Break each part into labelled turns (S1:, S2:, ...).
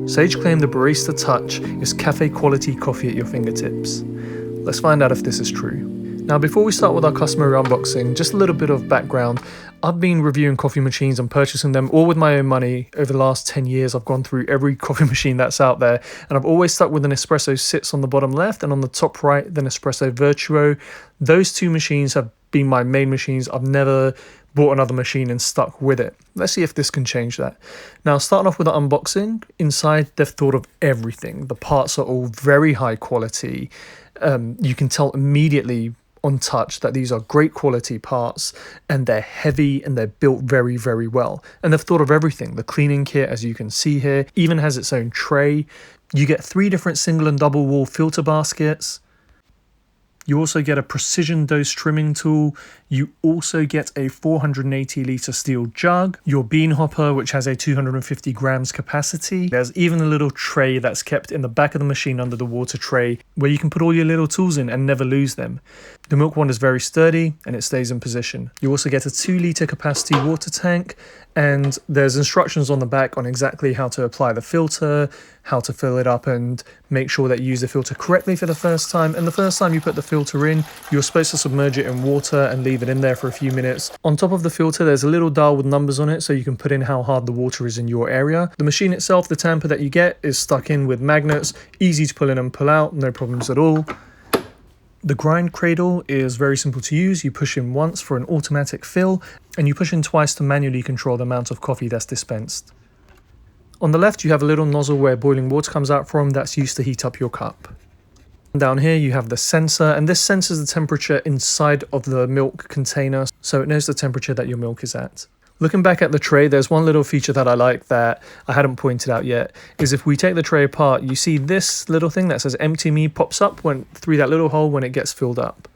S1: Sage claim the Barista Touch is cafe quality coffee at your fingertips. Let's find out if this is true. Now, before we start with our customer unboxing, just a little bit of background. I've been reviewing coffee machines and purchasing them all with my own money. Over the last 10 years, I've gone through every coffee machine that's out there, and I've always stuck with the Nespresso Citiz on the bottom left, and on the top right, the Nespresso Vertuo. Those two machines have been my main machines. I've never bought another machine and stuck with it. Let's see if this can change that. Now, starting off with the unboxing, inside they've thought of everything. The parts are all very high quality. You can tell immediately on touch that these are great quality parts, and they're heavy and they're built very, very well. And they've thought of everything. The cleaning kit, as you can see here, even has its own tray. You get 3 different single and double wall filter baskets. You also get a precision dose trimming tool. You also get a 480 litre steel jug, your bean hopper, which has a 250 grams capacity. There's even a little tray that's kept in the back of the machine under the water tray where you can put all your little tools in and never lose them. The milk wand is very sturdy and it stays in position. You also get a 2 litre capacity water tank, and there's instructions on the back on exactly how to apply the filter, how to fill it up, and make sure that you use the filter correctly for the first time. And the first time you put the filter in, you're supposed to submerge it in water and leave it in there for a few minutes. On top of the filter, there's a little dial with numbers on it so you can put in how hard the water is in your area. The machine itself, the tamper that you get, is stuck in with magnets, easy to pull in and pull out, no problems at all. The grind cradle is very simple to use. You push in once for an automatic fill, and you push in twice to manually control the amount of coffee that's dispensed. On the left, you have a little nozzle where boiling water comes out from that's used to heat up your cup. Down here, you have the sensor, and this sensors the temperature inside of the milk container, so it knows the temperature that your milk is at. Looking back at the tray, there's one little feature that I like that I hadn't pointed out yet, is if we take the tray apart, you see this little thing that says empty me pops up through that little hole when it gets filled up.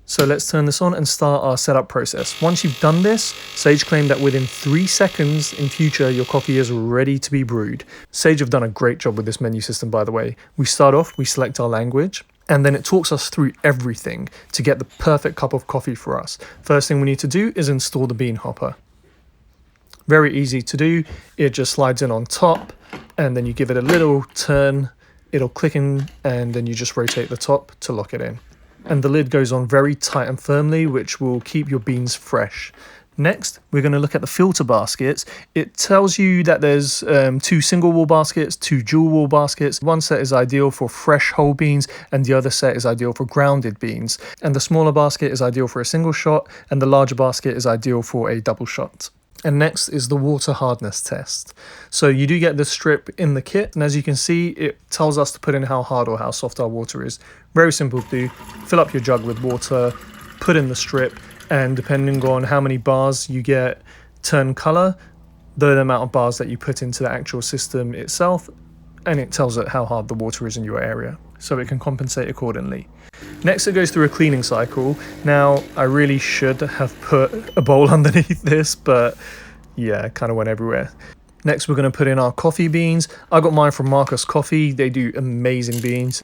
S1: So let's turn this on and start our setup process. Once you've done this, Sage claimed that within 3 seconds in future, your coffee is ready to be brewed. Sage have done a great job with this menu system, by the way. We start off, we select our language, and then it talks us through everything to get the perfect cup of coffee for us. First thing we need to do is install the bean hopper. Very easy to do. It just slides in on top, and then you give it a little turn, it'll click in, and then you just rotate the top to lock it in. And the lid goes on very tight and firmly, which will keep your beans fresh. Next, we're going to look at the filter baskets. It tells you that there's 2 single wall baskets, 2 dual wall baskets. One set is ideal for fresh whole beans, and the other set is ideal for grounded beans. And the smaller basket is ideal for a single shot, and the larger basket is ideal for a double shot. And next is the water hardness test. So you do get this strip in the kit, and as you can see, it tells us to put in how hard or how soft our water is. Very simple to do. Fill up your jug with water, put in the strip, and depending on how many bars you get turn color, the amount of bars that you put into the actual system itself, and it tells it how hard the water is in your area, so it can compensate accordingly. Next, it goes through a cleaning cycle. Now, I really should have put a bowl underneath this, but yeah, it kind of went everywhere. Next, we're going to put in our coffee beans. I got mine from Marcus Coffee. They do amazing beans.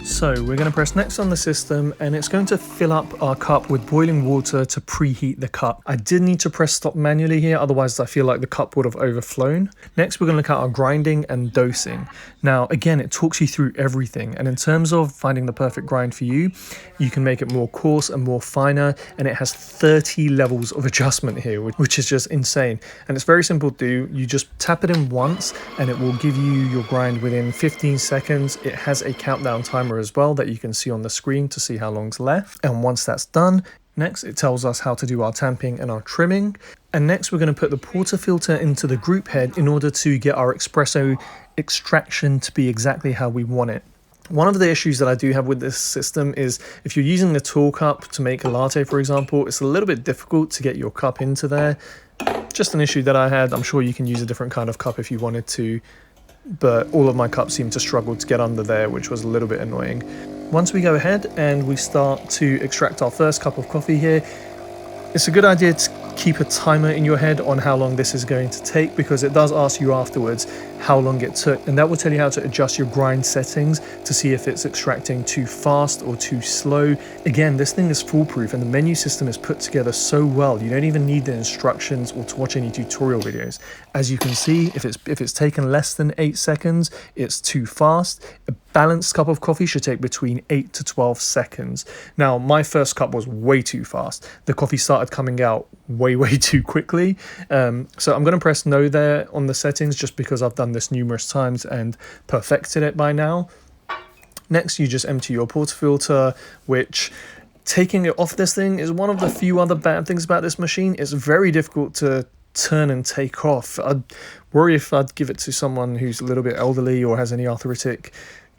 S1: So we're going to press next on the system, and it's going to fill up our cup with boiling water to preheat the cup. I did need to press stop manually here, otherwise I feel like the cup would have overflown. Next, we're going to look at our grinding and dosing. Now, again, it talks you through everything, and in terms of finding the perfect grind for you, you can make it more coarse and more finer, and it has 30 levels of adjustment here, which is just insane. And it's very simple to do. You just tap it in once, and it will give you your grind within 15 seconds. It has a countdown timer as well that you can see on the screen to see how long's left. And once that's done, next it tells us how to do our tamping and our trimming. And next we're going to put the portafilter into the group head in order to get our espresso extraction to be exactly how we want it. One of the issues that I do have with this system is if you're using the tall cup to make a latte, for example, it's a little bit difficult to get your cup into there. Just an issue that I had. I'm sure you can use a different kind of cup if you wanted to, but all of my cups seem to struggle to get under there, which was a little bit annoying. Once we go ahead and we start to extract our first cup of coffee here, it's a good idea to keep a timer in your head on how long this is going to take, because it does ask you afterwards how long it took, and that will tell you how to adjust your grind settings to see if it's extracting too fast or too slow. Again, this thing is foolproof and the menu system is put together so well, you don't even need the instructions or to watch any tutorial videos. As you can see, if it's taken less than 8 seconds, it's too fast. A balanced cup of coffee should take between 8 to 12 seconds. Now, my first cup was way too fast. The coffee started coming out way too quickly. So I'm going to press no there on the settings just because I've done this numerous times and perfected it by now. Next, you just empty your portafilter, which taking it off this thing is one of the few other bad things about this machine. It's very difficult to turn and take off. I'd worry if I'd give it to someone who's a little bit elderly or has any arthritic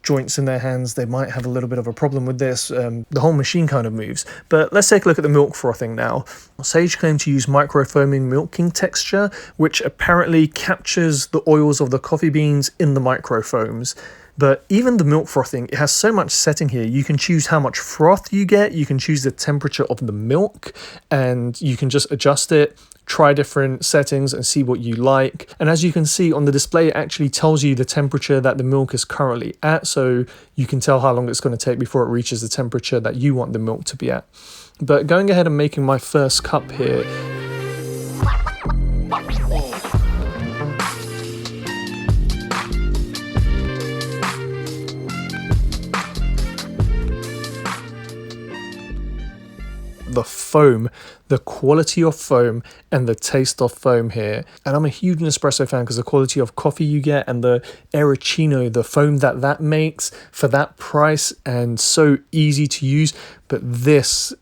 S1: joints in their hands, they might have a little bit of a problem with this. The whole machine kind of moves. But let's take a look at the milk frothing now. Sage claimed to use microfoaming milking texture, which apparently captures the oils of the coffee beans in the microfoams. But even the milk frothing, it has so much setting here. You can choose how much froth you get, you can choose the temperature of the milk, and you can just adjust it, try different settings and see what you like. And as you can see on the display, it actually tells you the temperature that the milk is currently at, so you can tell how long it's going to take before it reaches the temperature that you want the milk to be at. But going ahead and making my first cup here, the foam, the quality of foam and the taste of foam here. And I'm a huge Nespresso fan because the quality of coffee you get and the Aeroccino, the foam that makes for that price and so easy to use. But this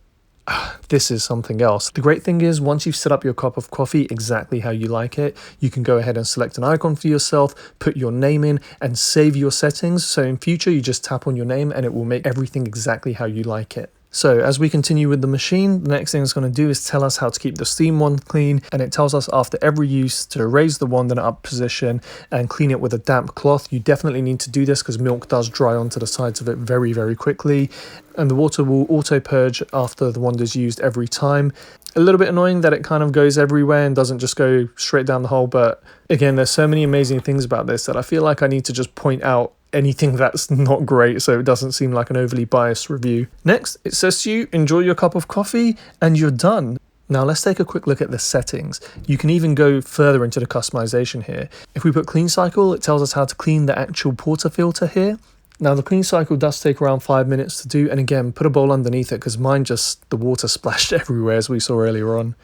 S1: is something else. The great thing is once you've set up your cup of coffee exactly how you like it, you can go ahead and select an icon for yourself, put your name in and save your settings. So in future, you just tap on your name and it will make everything exactly how you like it. So as we continue with the machine, the next thing it's going to do is tell us how to keep the steam wand clean, and it tells us after every use to raise the wand in an up position and clean it with a damp cloth. You definitely need to do this because milk does dry onto the sides of it very quickly, and the water will auto purge after the wand is used every time. A little bit annoying that it kind of goes everywhere and doesn't just go straight down the hole, but again, there's so many amazing things about this that I feel like I need to just point out anything that's not great so it doesn't seem like an overly biased review. Next, it says to you, enjoy your cup of coffee and you're done. Now let's take a quick look at the settings. You can even go further into the customization here. If we put clean cycle, it tells us how to clean the actual portafilter here. Now the clean cycle does take around 5 minutes to do, and again, put a bowl underneath it because mine the water splashed everywhere as we saw earlier on.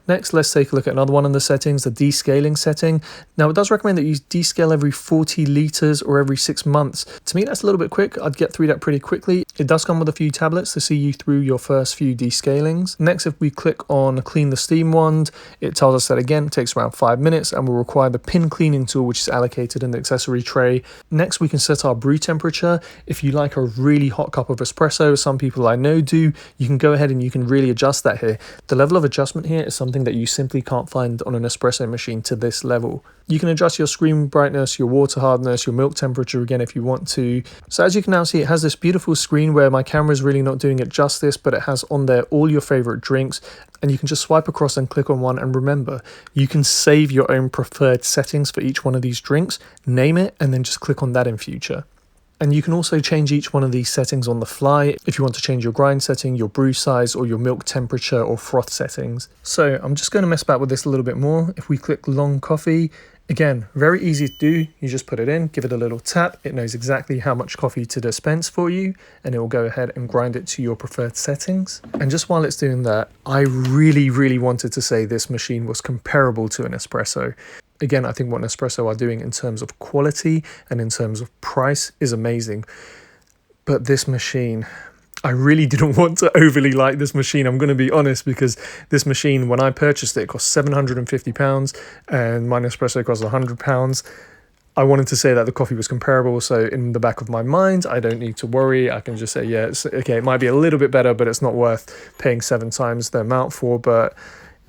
S1: Next, let's take a look at another one in the settings, the descaling setting. Now, it does recommend that you descale every 40 litres or every 6 months. To me, that's a little bit quick. I'd get through that pretty quickly. It does come with a few tablets to see you through your first few descalings. Next, if we click on clean the steam wand, it tells us that again, it takes around 5 minutes and will require the pin cleaning tool, which is allocated in the accessory tray. Next, we can set our brew temperature. If you like a really hot cup of espresso, some people I know do, you can go ahead and you can really adjust that here. The level of adjustment here is something that you simply can't find on an espresso machine to this level. You can adjust your screen brightness, your water hardness, your milk temperature again if you want to. So as you can now see, it has this beautiful screen where my camera is really not doing it justice, but it has on there all your favorite drinks, and you can just swipe across and click on one. And remember, you can save your own preferred settings for each one of these drinks, name it, and then just click on that in future. And you can also change each one of these settings on the fly if you want to change your grind setting, your brew size, or your milk temperature or froth settings. So I'm just going to mess about with this a little bit more. If we click long coffee, again, very easy to do. You just put it in, give it a little tap. It knows exactly how much coffee to dispense for you, and it will go ahead and grind it to your preferred settings. And just while it's doing that, I really wanted to say this machine was comparable to an espresso. Again, I think what Nespresso are doing in terms of quality and in terms of price is amazing. But this machine, I really didn't want to overly like this machine. I'm going to be honest, because this machine, when I purchased it, it cost £750 and my Nespresso cost £100. I wanted to say that the coffee was comparable, so in the back of my mind, I don't need to worry. I can just say, yeah, it's okay, it might be a little bit better, but it's not worth paying 7 times the amount for. But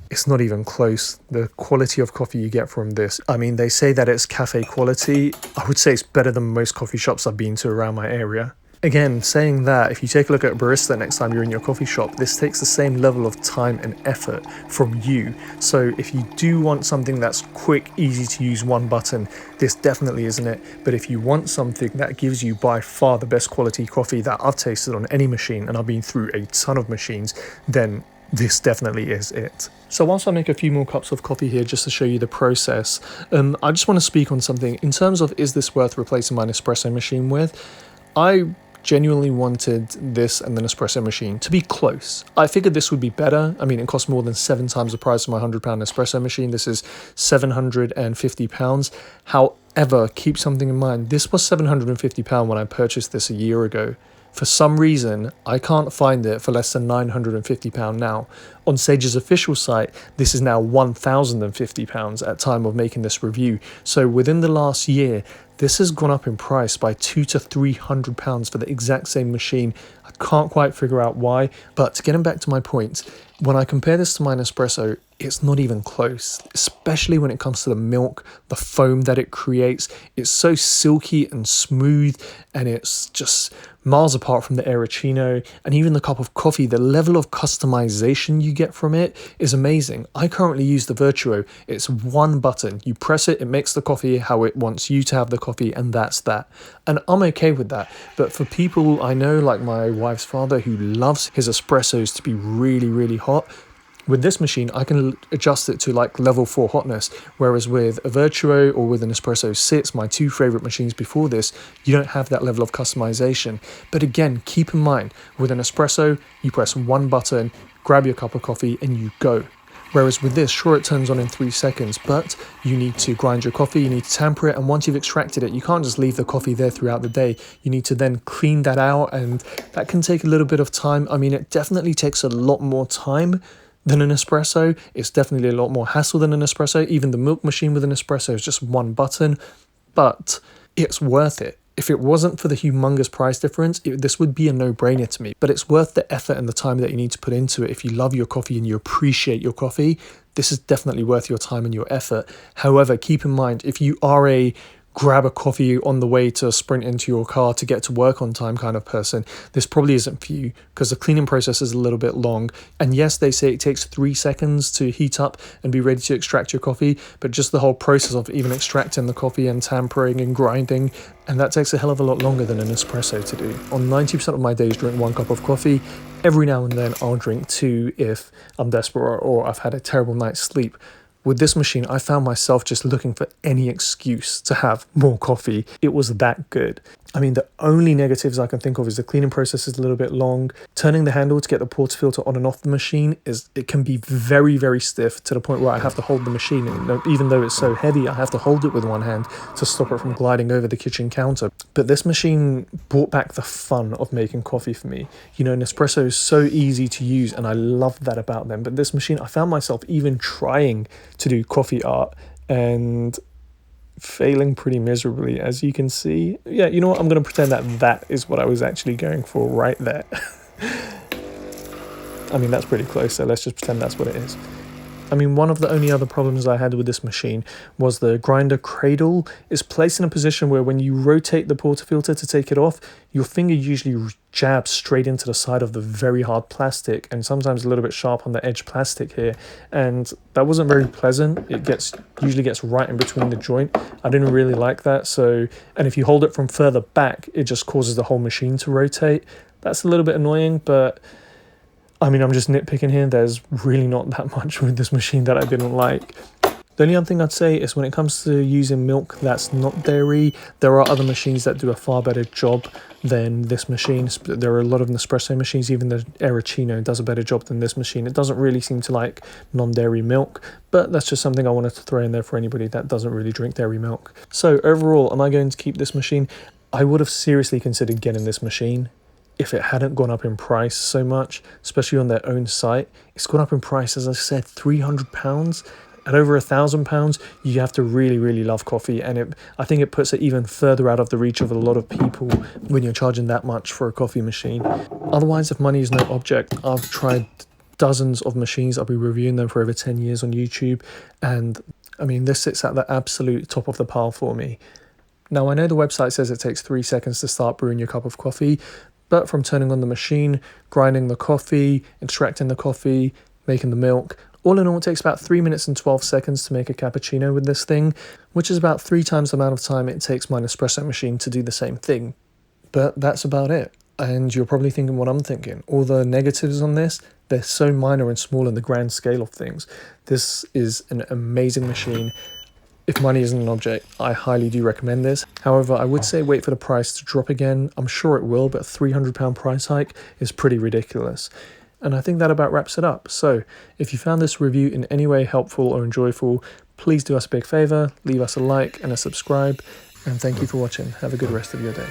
S1: it's not even close. The quality of coffee you get from this, I mean, they say that it's cafe quality. I would say it's better than most coffee shops I've been to around my area. Again, saying that, if you take a look at Barista next time you're in your coffee shop, this takes the same level of time and effort from you. So if you do want something that's quick, easy to use, one button, this definitely isn't it. But if you want something that gives you by far the best quality coffee that I've tasted on any machine, and I've been through a ton of machines, then this definitely is it. So whilst I make a few more cups of coffee here just to show you the process, I just want to speak on something in terms of, is this worth replacing my Nespresso machine with? I genuinely wanted this and the Nespresso machine to be close. I figured this would be better. I mean, it cost more than 7 times the price of my £100 Nespresso machine. This is £750. However, keep something in mind. This was £750 when I purchased this a year ago. For some reason, I can't find it for less than £950 now. On Sage's official site, this is now £1,050 at time of making this review. So within the last year, this has gone up in price by £200 to £300 for the exact same machine. I can't quite figure out why, but getting back to my point, when I compare this to my Nespresso, it's not even close, especially when it comes to the milk, the foam that it creates. It's so silky and smooth, and it's just miles apart from the Aeroccino, and even the cup of coffee. The level of customization you get from it is amazing. I currently use the Vertuo. It's one button. You press it, it makes the coffee how it wants you to have the coffee, and that's that. And I'm okay with that. But for people I know, like my wife's father, who loves his espressos to be really, really hot, with this machine, I can adjust it to like level 4 hotness, whereas with a Vertuo or with an Nespresso Citiz, my 2 favorite machines before this, you don't have that level of customization. But again, keep in mind, with an espresso, you press one button, grab your cup of coffee, and you go. Whereas with this, sure, it turns on in 3 seconds, but you need to grind your coffee, you need to tamper it, and once you've extracted it, you can't just leave the coffee there throughout the day. You need to then clean that out, and that can take a little bit of time. I mean, it definitely takes a lot more time than an espresso. It's definitely a lot more hassle than an espresso. Even the milk machine with an espresso is just one button, but it's worth it. If it wasn't for the humongous price difference, this would be a no-brainer to me. But it's worth the effort and the time that you need to put into it. If you love your coffee and you appreciate your coffee, this is definitely worth your time and your effort. However, keep in mind, if you are a grab a coffee on the way to sprint into your car to get to work on time kind of person, this probably isn't for you, because the cleaning process is a little bit long. And yes, they say it takes 3 seconds to heat up and be ready to extract your coffee, but just the whole process of even extracting the coffee and tampering and grinding, and that takes a hell of a lot longer than an espresso to do. On 90% of my days, drink 1 cup of coffee. Every now and then I'll drink 2 if I'm desperate or I've had a terrible night's sleep. With this machine, I found myself just looking for any excuse to have more coffee. It was that good. I mean, the only negatives I can think of is the cleaning process is a little bit long. Turning the handle to get the portafilter on and off the machine, it can be very, very stiff to the point where I have to hold the machine. And even though it's so heavy, I have to hold it with one hand to stop it from gliding over the kitchen counter. But this machine brought back the fun of making coffee for me. You know, Nespresso is so easy to use, and I love that about them. But this machine, I found myself even trying to do coffee art and failing pretty miserably, as you can see. Yeah, you know what? I'm going to pretend that is what I was actually going for right there. I mean, that's pretty close, so let's just pretend that's what it is. I mean, one of the only other problems I had with this machine was the grinder cradle is placed in a position where when you rotate the portafilter to take it off, your finger usually jabs straight into the side of the very hard plastic, and sometimes a little bit sharp on the edge plastic here, and that wasn't very pleasant. It usually gets right in between the joint. I didn't really like that. So, and if you hold it from further back, it just causes the whole machine to rotate. That's a little bit annoying, but I mean, I'm just nitpicking here. There's really not that much with this machine that I didn't like. The only other thing I'd say is when it comes to using milk that's not dairy, there are other machines that do a far better job than this machine. There are a lot of Nespresso machines, even the Aeroccino does a better job than this machine. It doesn't really seem to like non-dairy milk, but that's just something I wanted to throw in there for anybody that doesn't really drink dairy milk. So overall, am I going to keep this machine? I would have seriously considered getting this machine if it hadn't gone up in price so much, especially on their own site. It's gone up in price, as I said, £300. At over £1,000, you have to really, really love coffee, and I think it puts it even further out of the reach of a lot of people when you're charging that much for a coffee machine. Otherwise, if money is no object, I've tried dozens of machines. I've been reviewing them for over 10 years on YouTube, and I mean, this sits at the absolute top of the pile for me. Now I know the website says it takes 3 seconds to start brewing your cup of coffee, but from turning on the machine, grinding the coffee, extracting the coffee, making the milk, all in all it takes about 3 minutes and 12 seconds to make a cappuccino with this thing, which is about 3 times the amount of time it takes my Nespresso machine to do the same thing. But that's about it. And you're probably thinking what I'm thinking. All the negatives on this, they're so minor and small in the grand scale of things. This is an amazing machine. If money isn't an object, I highly do recommend this. However, I would say wait for the price to drop again. I'm sure it will, but a £300 price hike is pretty ridiculous. And I think that about wraps it up. So if you found this review in any way helpful or enjoyable, please do us a big favor, leave us a like and a subscribe. And thank you for watching. Have a good rest of your day.